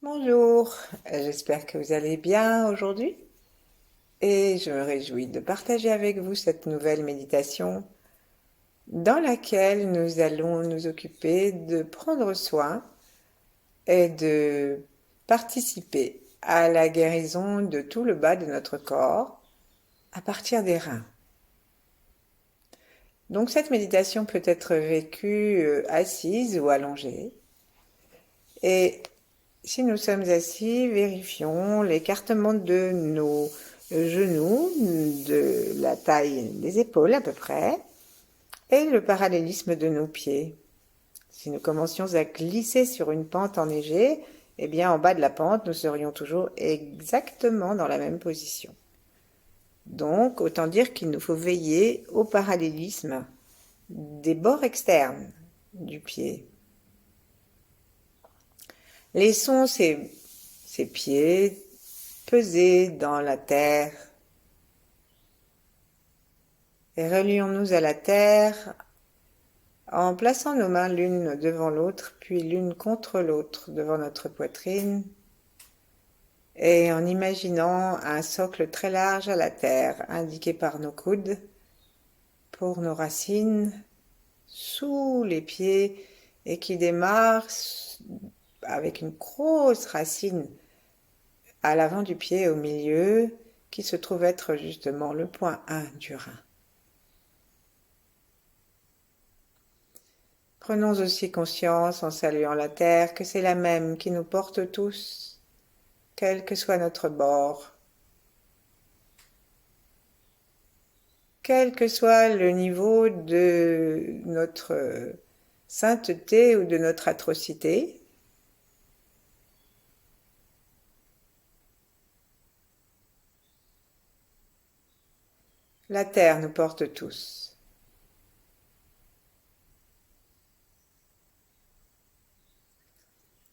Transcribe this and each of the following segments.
Bonjour, j'espère que vous allez bien aujourd'hui et je me réjouis de partager avec vous cette nouvelle méditation dans laquelle nous allons nous occuper de prendre soin et de participer à la guérison de tout le bas de notre corps à partir des reins. Donc cette méditation peut être vécue assise ou allongée et si nous sommes assis, vérifions l'écartement de nos genoux, de la taille des épaules à peu près, et le parallélisme de nos pieds. Si nous commencions à glisser sur une pente enneigée, eh bien en bas de la pente, nous serions toujours exactement dans la même position. Donc, autant dire qu'il nous faut veiller au parallélisme des bords externes du pied. Laissons ces pieds peser dans la terre et relions-nous à la terre en plaçant nos mains l'une devant l'autre, puis l'une contre l'autre devant notre poitrine et en imaginant un socle très large à la terre indiqué par nos coudes pour nos racines sous les pieds et qui démarre avec une grosse racine à l'avant du pied au milieu qui se trouve être justement le point 1 du rein. Prenons aussi conscience en saluant la terre que c'est la même qui nous porte tous, quel que soit notre bord, quel que soit le niveau de notre sainteté ou de notre atrocité. La terre nous porte tous.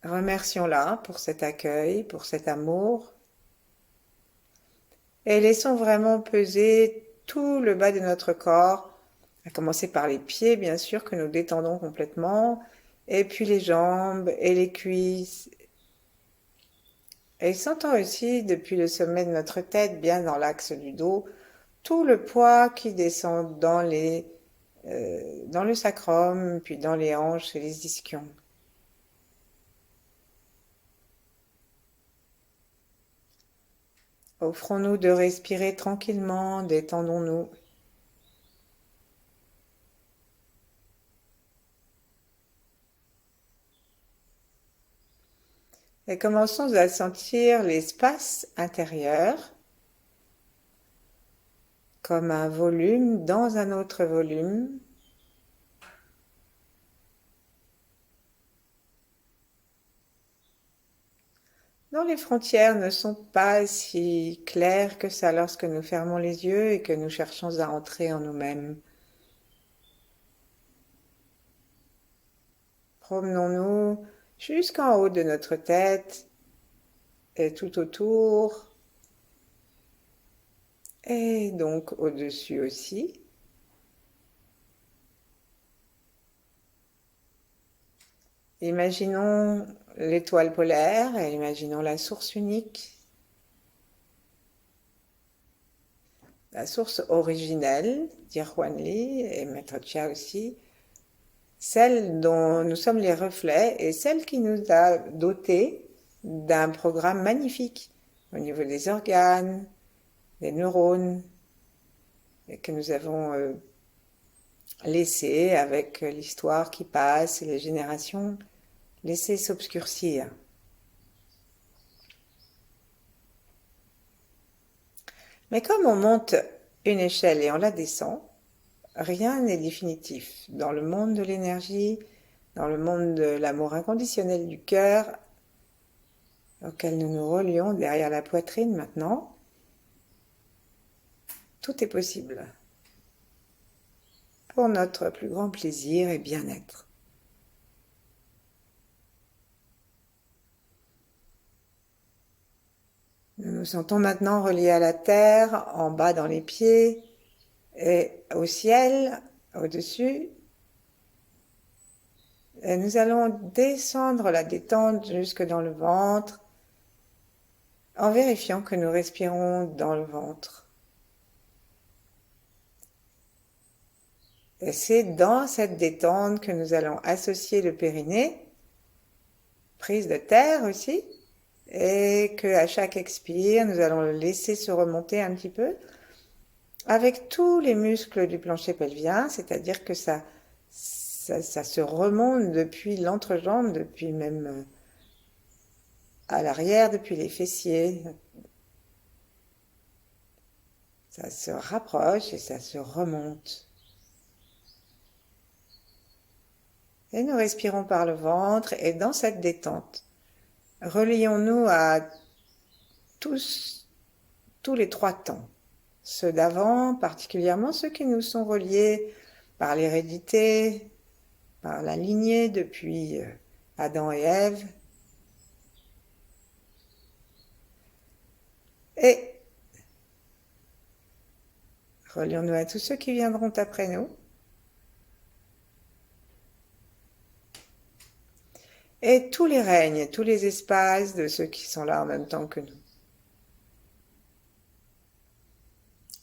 Remercions-la pour cet accueil, pour cet amour, et laissons vraiment peser tout le bas de notre corps, à commencer par les pieds, bien sûr, que nous détendons complètement, et puis les jambes et les cuisses. Et sentons aussi, depuis le sommet de notre tête, bien dans l'axe du dos, tout le poids qui descend dans le sacrum, puis dans les hanches et les ischions. Offrons-nous de respirer tranquillement, détendons-nous. Et commençons à sentir l'espace intérieur comme un volume dans un autre volume. Dont les frontières ne sont pas si claires que ça lorsque nous fermons les yeux et que nous cherchons à entrer en nous-mêmes. Promenons-nous jusqu'en haut de notre tête et tout autour, et donc au-dessus aussi. Imaginons l'étoile polaire et imaginons la source unique, la source originelle, dit Juan Li et Maître Chia aussi, celle dont nous sommes les reflets et celle qui nous a dotés d'un programme magnifique au niveau des organes, des neurones, et que nous avons laissé avec l'histoire qui passe et les générations, laissé s'obscurcir. Mais comme on monte une échelle et on la descend, rien n'est définitif. Dans le monde de l'énergie, dans le monde de l'amour inconditionnel du cœur, auquel nous nous relions derrière la poitrine maintenant, tout est possible. Pour notre plus grand plaisir et bien-être. Nous nous sentons maintenant reliés à la terre, en bas dans les pieds, et au ciel, au-dessus, Et nous allons descendre la détente jusque dans le ventre en vérifiant que nous respirons dans le ventre. Et c'est dans cette détente que nous allons associer le périnée, prise de terre aussi, et qu'à chaque expire, nous allons le laisser se remonter un petit peu avec tous les muscles du plancher pelvien, c'est-à-dire que ça se remonte depuis l'entrejambe, depuis même à l'arrière, depuis les fessiers. Ça se rapproche et ça se remonte. Et nous respirons par le ventre et dans cette détente, relions-nous à tous les 3 temps. Ceux d'avant, particulièrement ceux qui nous sont reliés par l'hérédité, par la lignée depuis Adam et Ève. Et relions-nous à tous ceux qui viendront après nous. Et tous les règnes, tous les espaces de ceux qui sont là en même temps que nous.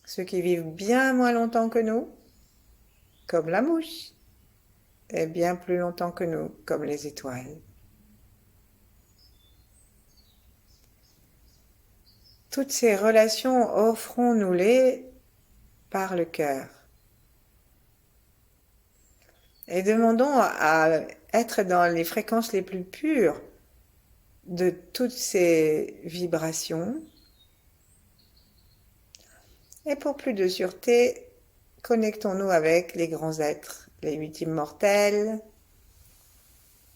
Ceux qui vivent bien moins longtemps que nous, comme la mouche, et bien plus longtemps que nous, comme les étoiles. Toutes ces relations, offrons-nous-les par le cœur. Et demandons à être dans les fréquences les plus pures de toutes ces vibrations. Et pour plus de sûreté, connectons-nous avec les grands êtres, les 8 immortels,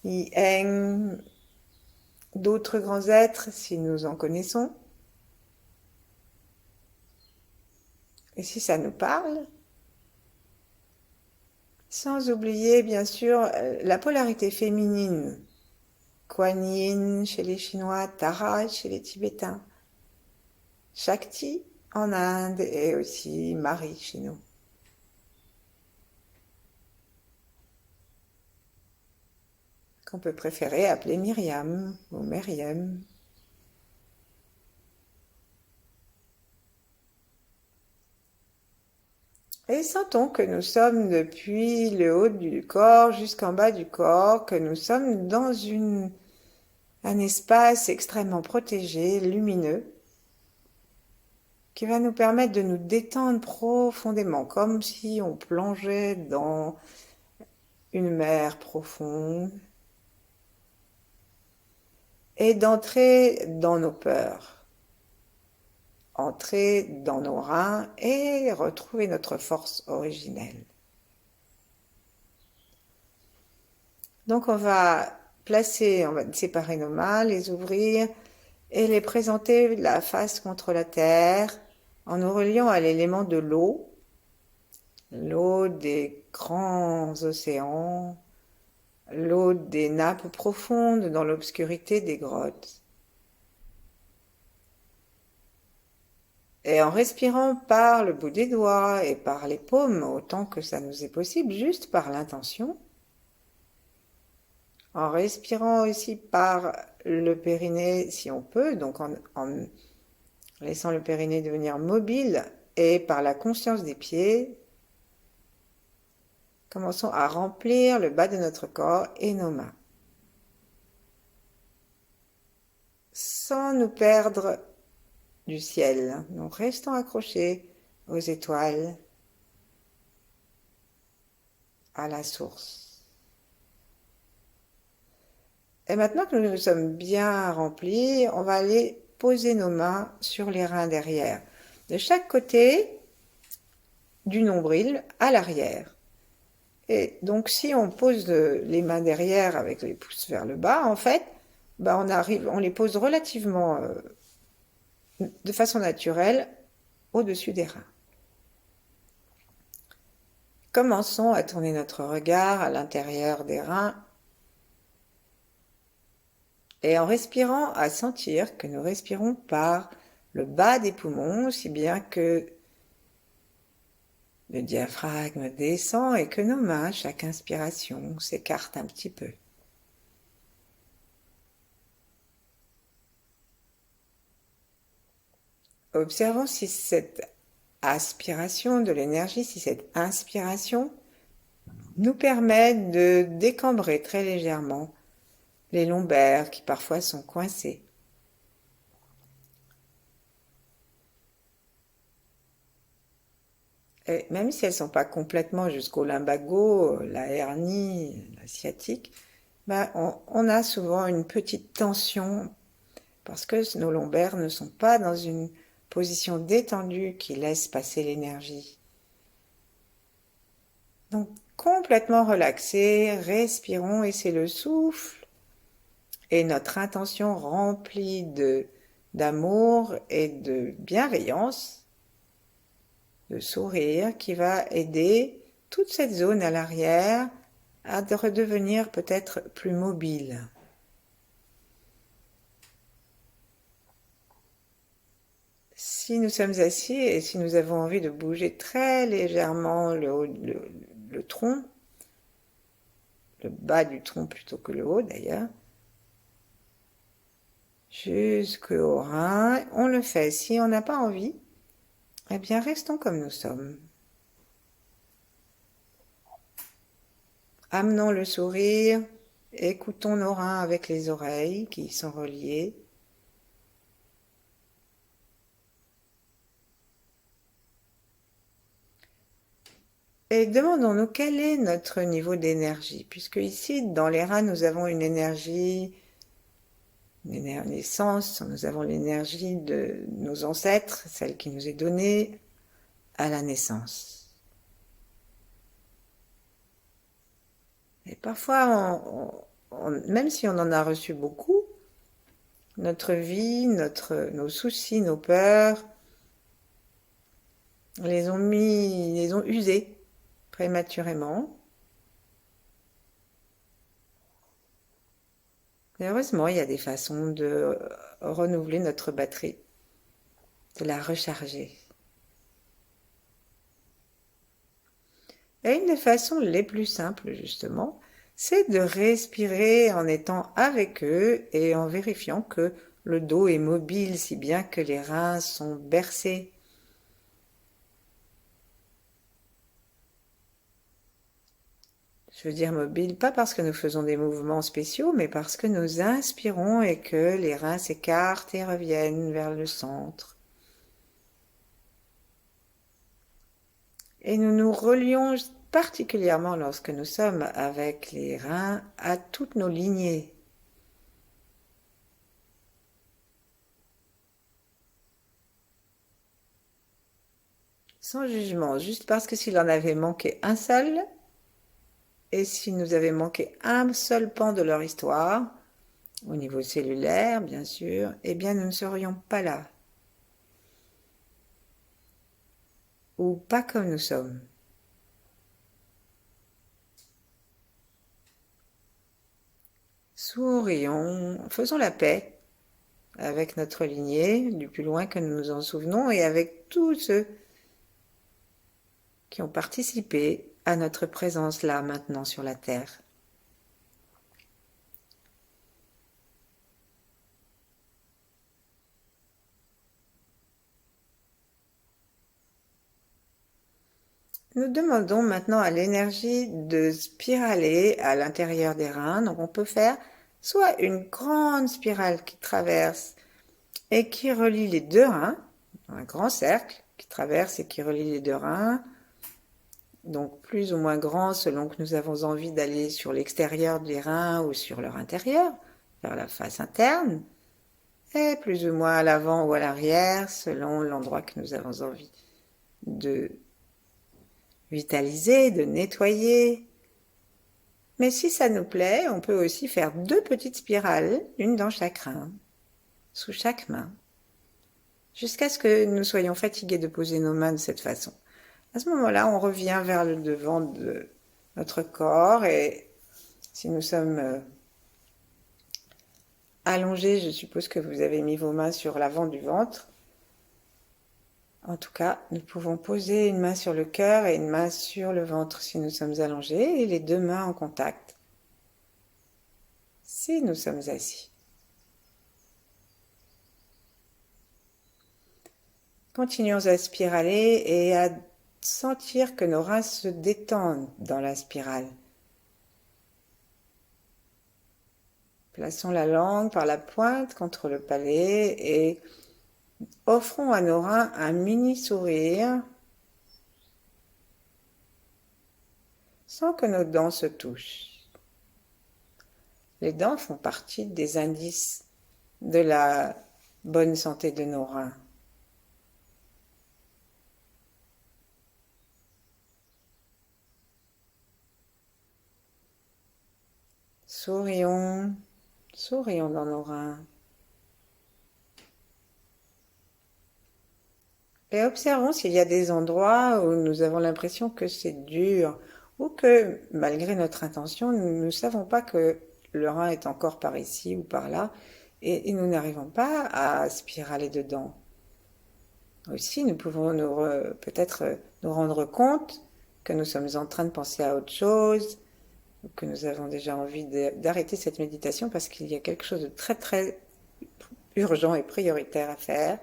Yi-Eng, d'autres grands êtres si nous en connaissons. Et si ça nous parle, sans oublier bien sûr la polarité féminine, Kuan Yin chez les Chinois, Tara chez les Tibétains, Shakti en Inde et aussi Marie chez nous. Qu'on peut préférer appeler Myriam ou Meriem. Et sentons que nous sommes depuis le haut du corps jusqu'en bas du corps, que nous sommes dans un espace extrêmement protégé, lumineux, qui va nous permettre de nous détendre profondément, comme si on plongeait dans une mer profonde, et d'entrer dans nos peurs, entrer dans nos reins et retrouver notre force originelle. Donc on va séparer nos mains, les ouvrir et les présenter la face contre la terre en nous reliant à l'élément de l'eau des grands océans, l'eau des nappes profondes dans l'obscurité des grottes. Et en respirant par le bout des doigts et par les paumes, autant que ça nous est possible, juste par l'intention, en respirant aussi par le périnée si on peut, donc en laissant le périnée devenir mobile, et par la conscience des pieds, commençons à remplir le bas de notre corps et nos mains. Sans nous perdre du ciel, nous restons accrochés aux étoiles, à la source. Et maintenant que nous nous sommes bien remplis, on va aller poser nos mains sur les reins derrière, de chaque côté du nombril à l'arrière. Et donc si on pose les mains derrière avec les pouces vers le bas, en fait, on les pose relativement de façon naturelle au-dessus des reins. Commençons à tourner notre regard à l'intérieur des reins et en respirant à sentir que nous respirons par le bas des poumons, aussi bien que le diaphragme descend et que nos mains, chaque inspiration, s'écartent un petit peu. Observons si cette aspiration de l'énergie, si cette inspiration nous permet de décambrer très légèrement les lombaires qui parfois sont coincés. Et même si elles ne sont pas complètement jusqu'au lumbago, la hernie, la sciatique, ben on a souvent une petite tension parce que nos lombaires ne sont pas dans une position détendue qui laisse passer l'énergie. Donc complètement relaxés, respirons et c'est le souffle et notre intention remplie d'amour et de bienveillance, de sourire qui va aider toute cette zone à l'arrière à redevenir peut-être plus mobile. Si nous sommes assis et si nous avons envie de bouger très légèrement le tronc, le bas du tronc plutôt que le haut d'ailleurs, jusqu'au rein, on le fait. Si on n'a pas envie, eh bien restons comme nous sommes. Amenons le sourire, écoutons nos reins avec les oreilles qui sont reliées. Et demandons-nous quel est notre niveau d'énergie, puisque ici, dans les reins, nous avons une énergie, une naissance, nous avons l'énergie de nos ancêtres, celle qui nous est donnée à la naissance. Et parfois, même si on en a reçu beaucoup, notre vie, nos soucis, nos peurs, les ont usés prématurément. Et heureusement, il y a des façons de renouveler notre batterie, de la recharger. Et une des façons les plus simples, justement, c'est de respirer en étant avec eux et en vérifiant que le dos est mobile, si bien que les reins sont bercés. Je veux dire mobile, pas parce que nous faisons des mouvements spéciaux, mais parce que nous inspirons et que les reins s'écartent et reviennent vers le centre. Et nous nous relions particulièrement lorsque nous sommes avec les reins à toutes nos lignées. Sans jugement, juste parce que s'il en avait manqué un seul, et s'il nous avait manqué un seul pan de leur histoire, au niveau cellulaire bien sûr, eh bien nous ne serions pas là. Ou pas comme nous sommes. Sourions, faisons la paix avec notre lignée, du plus loin que nous nous en souvenons, et avec tous ceux qui ont participé à notre présence là maintenant sur la Terre. Nous demandons maintenant à l'énergie de spiraler à l'intérieur des reins. Donc on peut faire soit une grande spirale qui traverse et qui relie les deux reins, un grand cercle qui traverse et qui relie les deux reins, donc plus ou moins grand selon que nous avons envie d'aller sur l'extérieur des reins ou sur leur intérieur, vers la face interne, et plus ou moins à l'avant ou à l'arrière selon l'endroit que nous avons envie de vitaliser, de nettoyer. Mais si ça nous plaît, on peut aussi faire deux petites spirales, une dans chaque rein, sous chaque main, jusqu'à ce que nous soyons fatigués de poser nos mains de cette façon. À ce moment-là, on revient vers le devant de notre corps et si nous sommes allongés, je suppose que vous avez mis vos mains sur l'avant du ventre. En tout cas, nous pouvons poser une main sur le cœur et une main sur le ventre si nous sommes allongés et les deux mains en contact si nous sommes assis. Continuons à spiraler et à sentir que nos reins se détendent dans la spirale. Plaçons la langue par la pointe contre le palais et offrons à nos reins un mini sourire sans que nos dents se touchent. Les dents font partie des indices de la bonne santé de nos reins. Sourions, sourions dans nos reins. Et observons s'il y a des endroits où nous avons l'impression que c'est dur ou que, malgré notre intention, nous ne savons pas que le rein est encore par ici ou par là et nous n'arrivons pas à spiraler dedans. Aussi, nous pouvons peut-être nous rendre compte que nous sommes en train de penser à autre chose, ou que nous avons déjà envie d'arrêter cette méditation parce qu'il y a quelque chose de très très urgent et prioritaire à faire.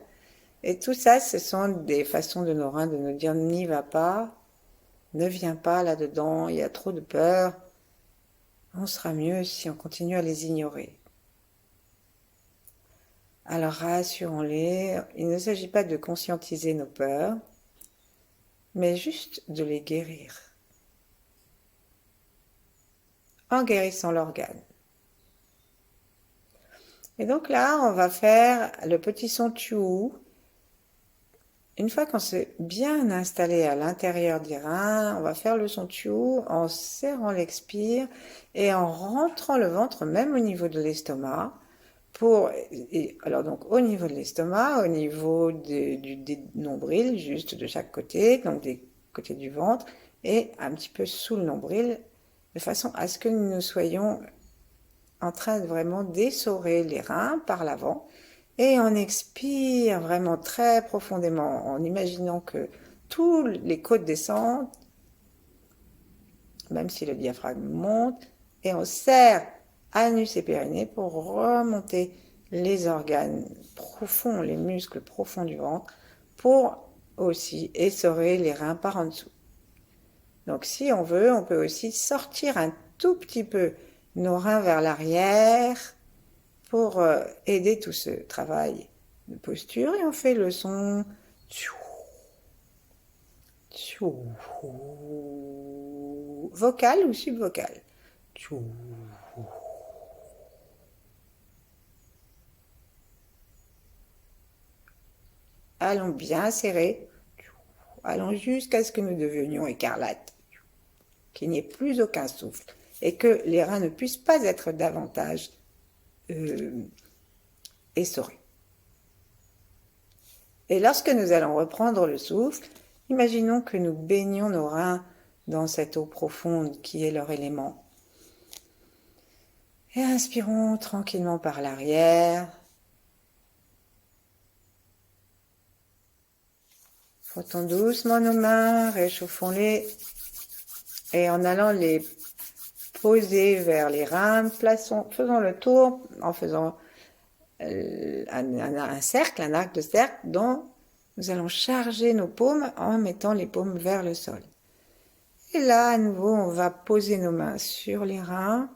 Et tout ça, ce sont des façons de nos reins de nous dire n'y va pas, ne viens pas là-dedans, il y a trop de peur. On sera mieux si on continue à les ignorer. Alors rassurons-les, il ne s'agit pas de conscientiser nos peurs, mais juste de les guérir. En guérissant l'organe. Et donc là, on va faire le petit son Tchou. Une fois qu'on s'est bien installé à l'intérieur des reins, on va faire le son Tchou en serrant l'expire et en rentrant le ventre même au niveau de l'estomac. Alors donc au niveau de l'estomac, au niveau des nombrils, juste de chaque côté, donc des côtés du ventre, et un petit peu sous le nombril, de façon à ce que nous soyons en train de vraiment d'essorer les reins par l'avant. Et on expire vraiment très profondément en imaginant que tous les côtes descendent, même si le diaphragme monte, et on serre anus et périnée pour remonter les organes profonds, les muscles profonds du ventre, pour aussi essorer les reins par en dessous. Donc si on veut, on peut aussi sortir un tout petit peu nos reins vers l'arrière pour aider tout ce travail de posture. Et on fait le son vocal ou subvocal. Allons bien serrer. Allons jusqu'à ce que nous devenions écarlates, qu'il n'y ait plus aucun souffle et que les reins ne puissent pas être davantage essorés. Et lorsque nous allons reprendre le souffle, imaginons que nous baignons nos reins dans cette eau profonde qui est leur élément. Et inspirons tranquillement par l'arrière. Frottons doucement nos mains, réchauffons-les. Et en allant les poser vers les reins, faisons le tour en faisant un cercle, un arc de cercle dont nous allons charger nos paumes en mettant les paumes vers le sol. Et là, à nouveau, on va poser nos mains sur les reins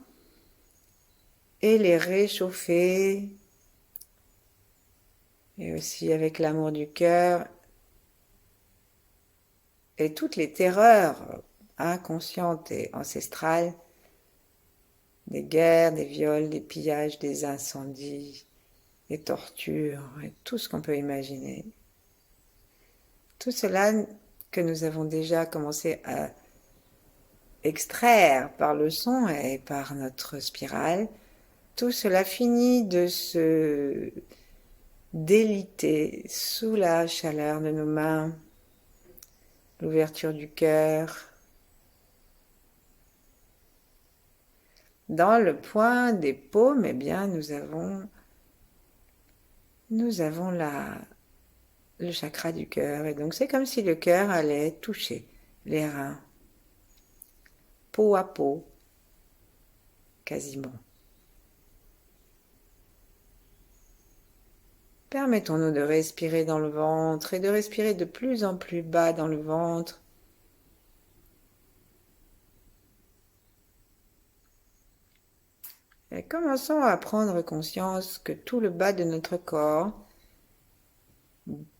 et les réchauffer. Et aussi avec l'amour du cœur et toutes les terreurs inconscientes et ancestrales des guerres, des viols, des pillages, des incendies, des tortures et tout ce qu'on peut imaginer. Tout cela que nous avons déjà commencé à extraire par le son et par notre spirale, tout cela finit de se déliter sous la chaleur de nos mains, l'ouverture du cœur. Dans le point des paumes, eh bien, nous avons le chakra du cœur. Et donc c'est comme si le cœur allait toucher les reins, peau à peau, quasiment. Permettons-nous de respirer dans le ventre et de respirer de plus en plus bas dans le ventre. Et commençons à prendre conscience que tout le bas de notre corps,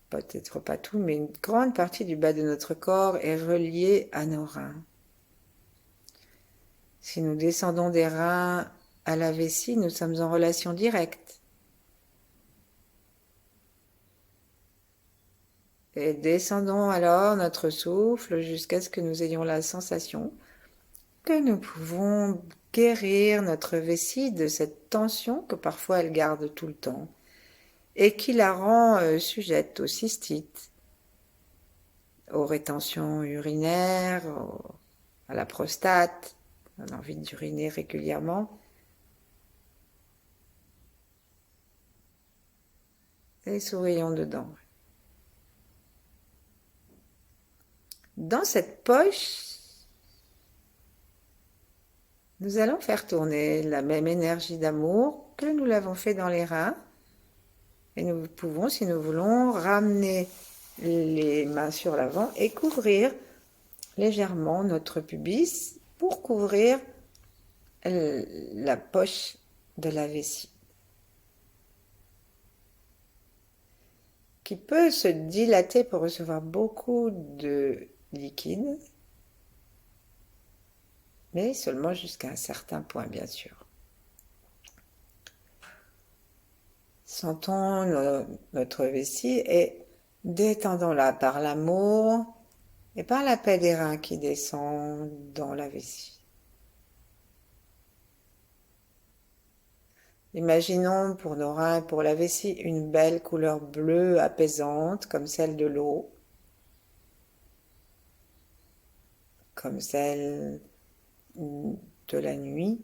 peut-être pas tout, mais une grande partie du bas de notre corps est reliée à nos reins. Si nous descendons des reins à la vessie, nous sommes en relation directe. Et descendons alors notre souffle jusqu'à ce que nous ayons la sensation que nous pouvons guérir notre vessie de cette tension que parfois elle garde tout le temps et qui la rend sujette aux cystites, aux rétentions urinaires, à la prostate, on a envie d'uriner régulièrement. Et sourions dedans. Dans cette poche, nous allons faire tourner la même énergie d'amour que nous l'avons fait dans les reins. Et nous pouvons, si nous voulons, ramener les mains sur l'avant et couvrir légèrement notre pubis pour couvrir la poche de la vessie, qui peut se dilater pour recevoir beaucoup de liquide, mais seulement jusqu'à un certain point, bien sûr. Sentons notre vessie et détendons-la par l'amour et par la paix des reins qui descend dans la vessie. Imaginons pour nos reins et pour la vessie une belle couleur bleue apaisante comme celle de l'eau, comme celle de la nuit,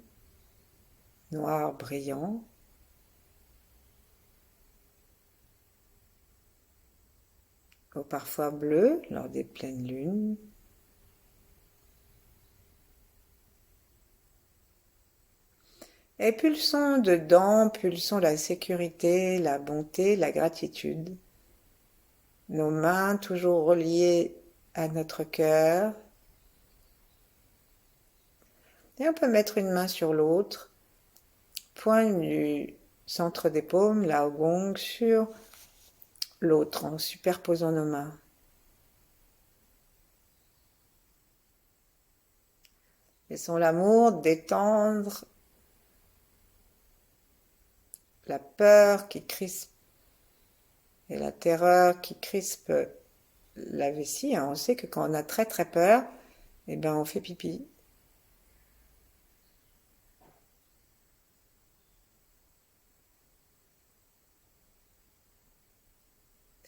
noir brillant. Ou parfois bleu lors des pleines lunes. Et pulsons dedans, pulsons la sécurité, la bonté, la gratitude. Nos mains toujours reliées à notre cœur. Et on peut mettre une main sur l'autre, pointe du centre des paumes, la gong, sur l'autre en superposant nos mains. Laissons l'amour détendre la peur qui crispe et la terreur qui crispe la vessie. On sait que quand on a très très peur, eh ben on fait pipi.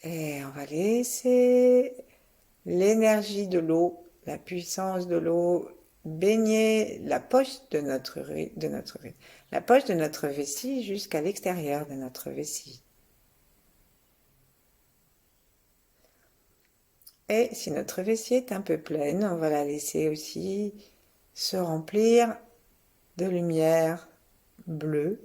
Et on va laisser l'énergie de l'eau, la puissance de l'eau baigner la poche de notre la poche de notre vessie jusqu'à l'extérieur de notre vessie. Et si notre vessie est un peu pleine, on va la laisser aussi se remplir de lumière bleue.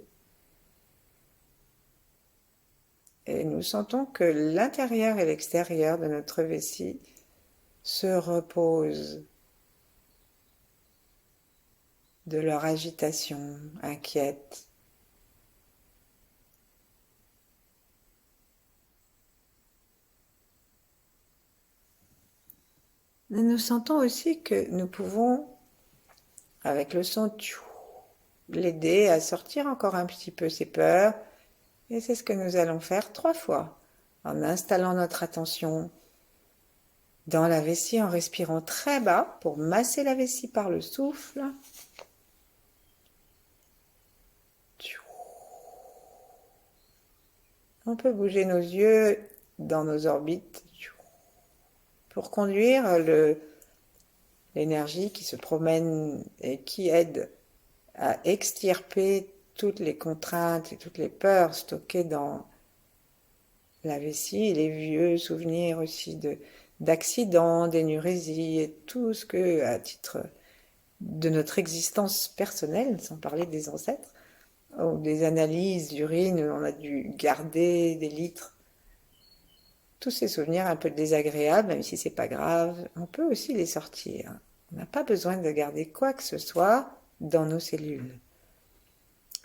Et nous sentons que l'intérieur et l'extérieur de notre vessie se reposent de leur agitation inquiète. Mais nous sentons aussi que nous pouvons, avec le son, l'aider à sortir encore un petit peu ses peurs. Et c'est ce que nous allons faire 3 fois, en installant notre attention dans la vessie, en respirant très bas pour masser la vessie par le souffle. On peut bouger nos yeux dans nos orbites pour conduire l'énergie qui se promène et qui aide à extirper toutes les contraintes et toutes les peurs stockées dans la vessie, les vieux souvenirs aussi d'accidents, d'énurésie et tout ce que, à titre de notre existence personnelle, sans parler des ancêtres, ou des analyses d'urine, on a dû garder des litres. Tous ces souvenirs un peu désagréables, même si c'est pas grave, on peut aussi les sortir. On n'a pas besoin de garder quoi que ce soit dans nos cellules,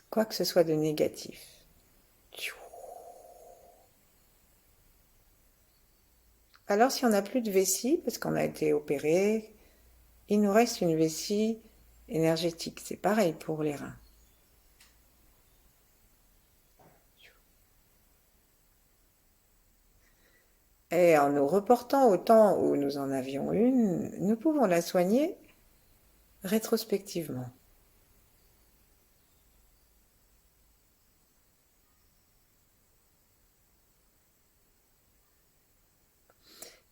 quoi que ce soit de négatif. Alors si on n'a plus de vessie, parce qu'on a été opéré, il nous reste une vessie énergétique. C'est pareil pour les reins. Et en nous reportant au temps où nous en avions une, nous pouvons la soigner rétrospectivement.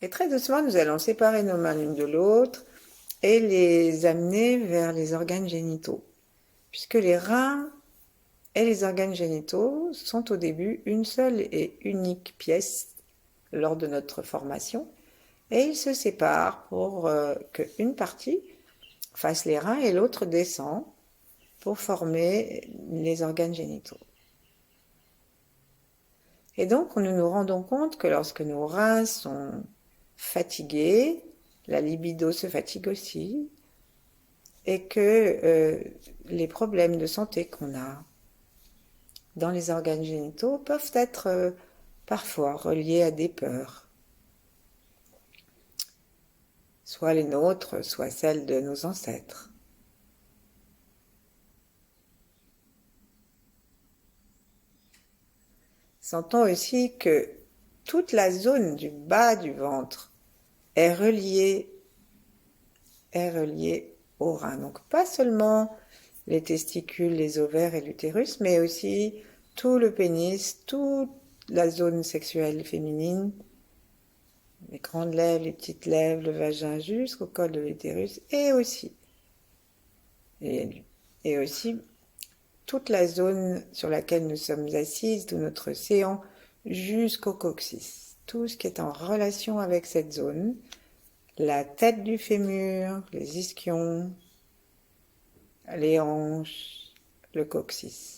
Et très doucement, nous allons séparer nos mains l'une de l'autre et les amener vers les organes génitaux. Puisque les reins et les organes génitaux sont au début une seule et unique pièce lors de notre formation, et ils se séparent pour qu'une partie fasse les reins et l'autre descend pour former les organes génitaux. Et donc nous nous rendons compte que lorsque nos reins sont fatigués, la libido se fatigue aussi, et que les problèmes de santé qu'on a dans les organes génitaux peuvent être parfois reliés à des peurs, soit les nôtres, soit celles de nos ancêtres. Sentons aussi que toute la zone du bas du ventre est reliée aux reins. Donc pas seulement les testicules, les ovaires et l'utérus, mais aussi tout le pénis, toute la zone sexuelle féminine, les grandes lèvres, les petites lèvres, le vagin jusqu'au col de l'utérus, et aussi toute la zone sur laquelle nous sommes assises, tout notre séant jusqu'au coccyx. Tout ce qui est en relation avec cette zone, la tête du fémur, les ischions, les hanches, le coccyx.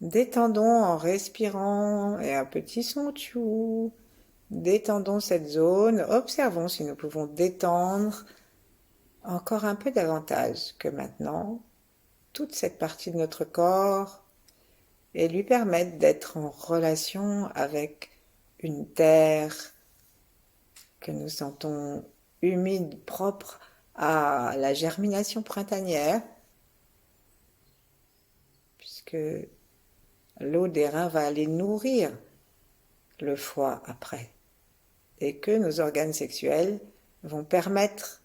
Détendons en respirant et un petit son tchou. Détendons cette zone. Observons si nous pouvons détendre encore un peu davantage que maintenant toute cette partie de notre corps et lui permettre d'être en relation avec une terre que nous sentons humide, propre à la germination printanière, puisque l'eau des reins va aller nourrir le foie après, et que nos organes sexuels vont permettre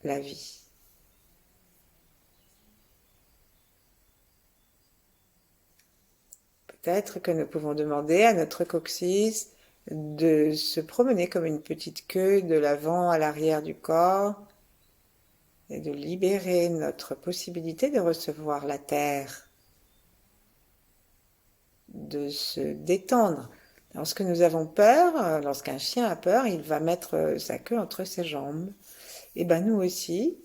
la vie. Peut-être que nous pouvons demander à notre coccyx de se promener comme une petite queue de l'avant à l'arrière du corps et de libérer notre possibilité de recevoir la terre, de se détendre. Lorsque nous avons peur, lorsqu'un chien a peur, il va mettre sa queue entre ses jambes. Et bien nous aussi,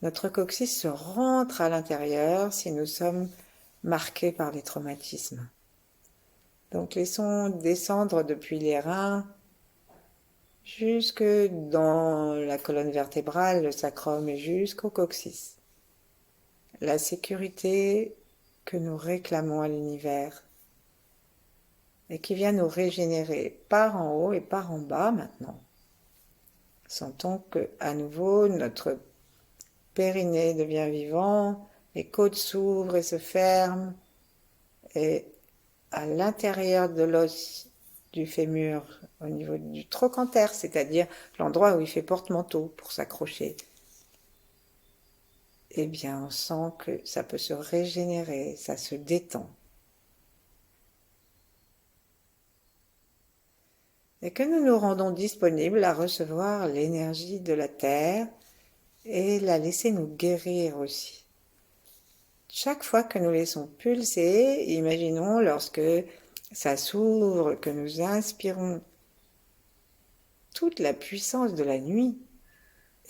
notre coccyx se rentre à l'intérieur si nous sommes marqués par des traumatismes. Donc laissons descendre depuis les reins jusque dans la colonne vertébrale, le sacrum et jusqu'au coccyx. La sécurité que nous réclamons à l'univers et qui vient nous régénérer par en haut et par en bas maintenant. Sentons que à nouveau notre périnée devient vivant, les côtes s'ouvrent et se ferment, et à l'intérieur de l'os du fémur, au niveau du trochanter, c'est-à-dire l'endroit où il fait porte-manteau pour s'accrocher, eh bien on sent que ça peut se régénérer, ça se détend. Et que nous nous rendons disponibles à recevoir l'énergie de la terre et la laisser nous guérir aussi. chaque fois que nous laissons pulser, imaginons lorsque ça s'ouvre, que nous inspirons toute la puissance de la nuit,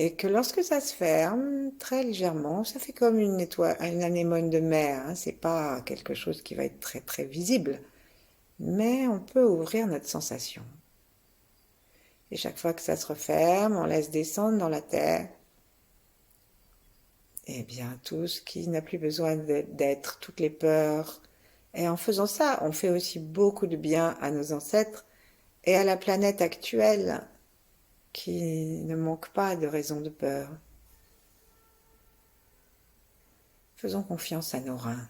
et que lorsque ça se ferme, très légèrement, ça fait comme une étoile, une anémone de mer, hein, c'est pas quelque chose qui va être très très visible, mais on peut ouvrir notre sensation. Et chaque fois que ça se referme, on laisse descendre dans la terre, eh bien tout ce qui n'a plus besoin d'être, toutes les peurs. Et en faisant ça, on fait aussi beaucoup de bien à nos ancêtres et à la planète actuelle qui ne manque pas de raisons de peur. Faisons confiance à nos reins.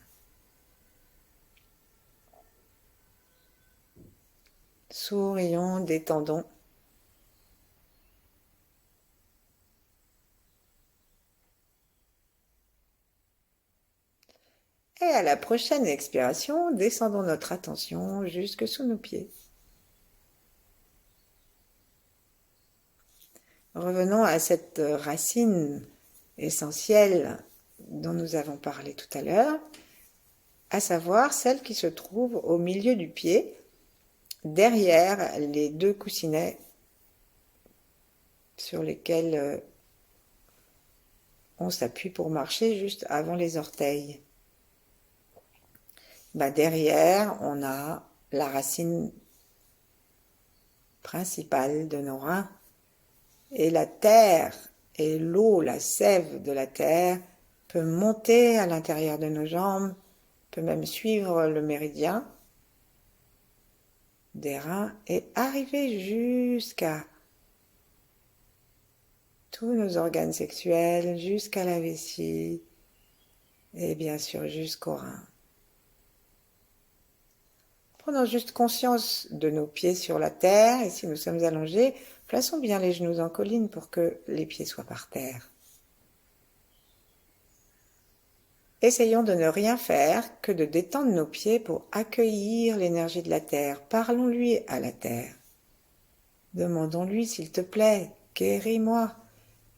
Sourions, détendons. Et à la prochaine expiration, descendons notre attention jusque sous nos pieds. Revenons à cette racine essentielle dont nous avons parlé tout à l'heure, à savoir celle qui se trouve au milieu du pied, derrière les deux coussinets sur lesquels on s'appuie pour marcher juste avant les orteils. Derrière, on a la racine principale de nos reins, et la terre et l'eau, la sève de la terre, peut monter à l'intérieur de nos jambes, peut même suivre le méridien des reins et arriver jusqu'à tous nos organes sexuels, jusqu'à la vessie et bien sûr jusqu'aux reins. Prenons juste conscience de nos pieds sur la terre et si nous sommes allongés, plaçons bien les genoux en colline pour que les pieds soient par terre. Essayons de ne rien faire que de détendre nos pieds pour accueillir l'énergie de la terre. Parlons-lui à la terre. Demandons-lui, s'il te plaît, guéris-moi,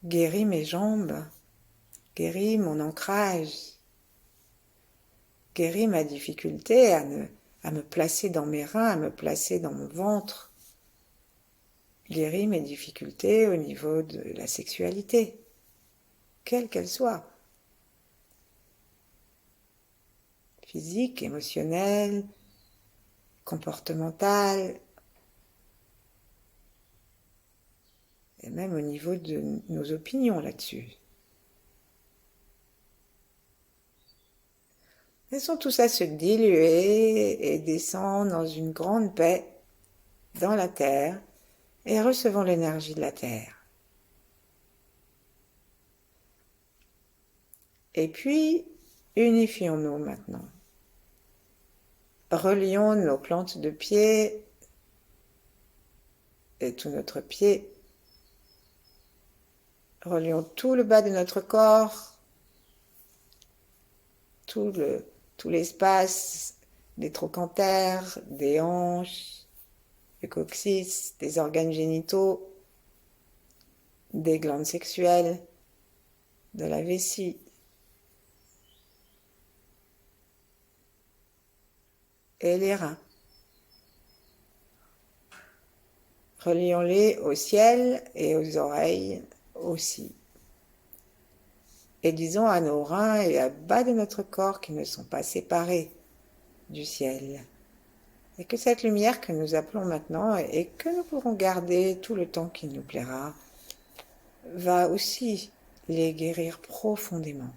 guéris mes jambes, guéris mon ancrage, guéris ma difficulté à me placer dans mes reins, à me placer dans mon ventre, guéris mes difficultés au niveau de la sexualité, quelle qu'elle soit. Physique, émotionnelle, comportementale, et même au niveau de nos opinions là-dessus. Laissons tout ça se diluer et descendre dans une grande paix dans la terre et recevons l'énergie de la terre. Et puis, unifions-nous maintenant. Relions nos plantes de pied et tout notre pied. Relions tout le bas de notre corps, tout l'espace des trochantères, des hanches, du coccyx, des organes génitaux, des glandes sexuelles, de la vessie. Et les reins. Relions-les au ciel et aux oreilles aussi. Et disons à nos reins et à bas de notre corps qu'ils ne sont pas séparés du ciel. Et que cette lumière que nous appelons maintenant et que nous pourrons garder tout le temps qu'il nous plaira, va aussi les guérir profondément.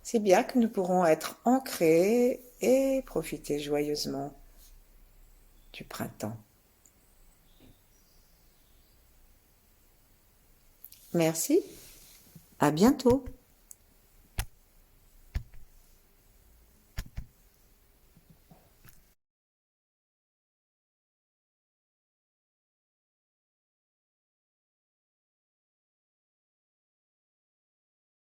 C'est bien que nous pourrons être ancrés et profiter joyeusement du printemps. Merci, à bientôt.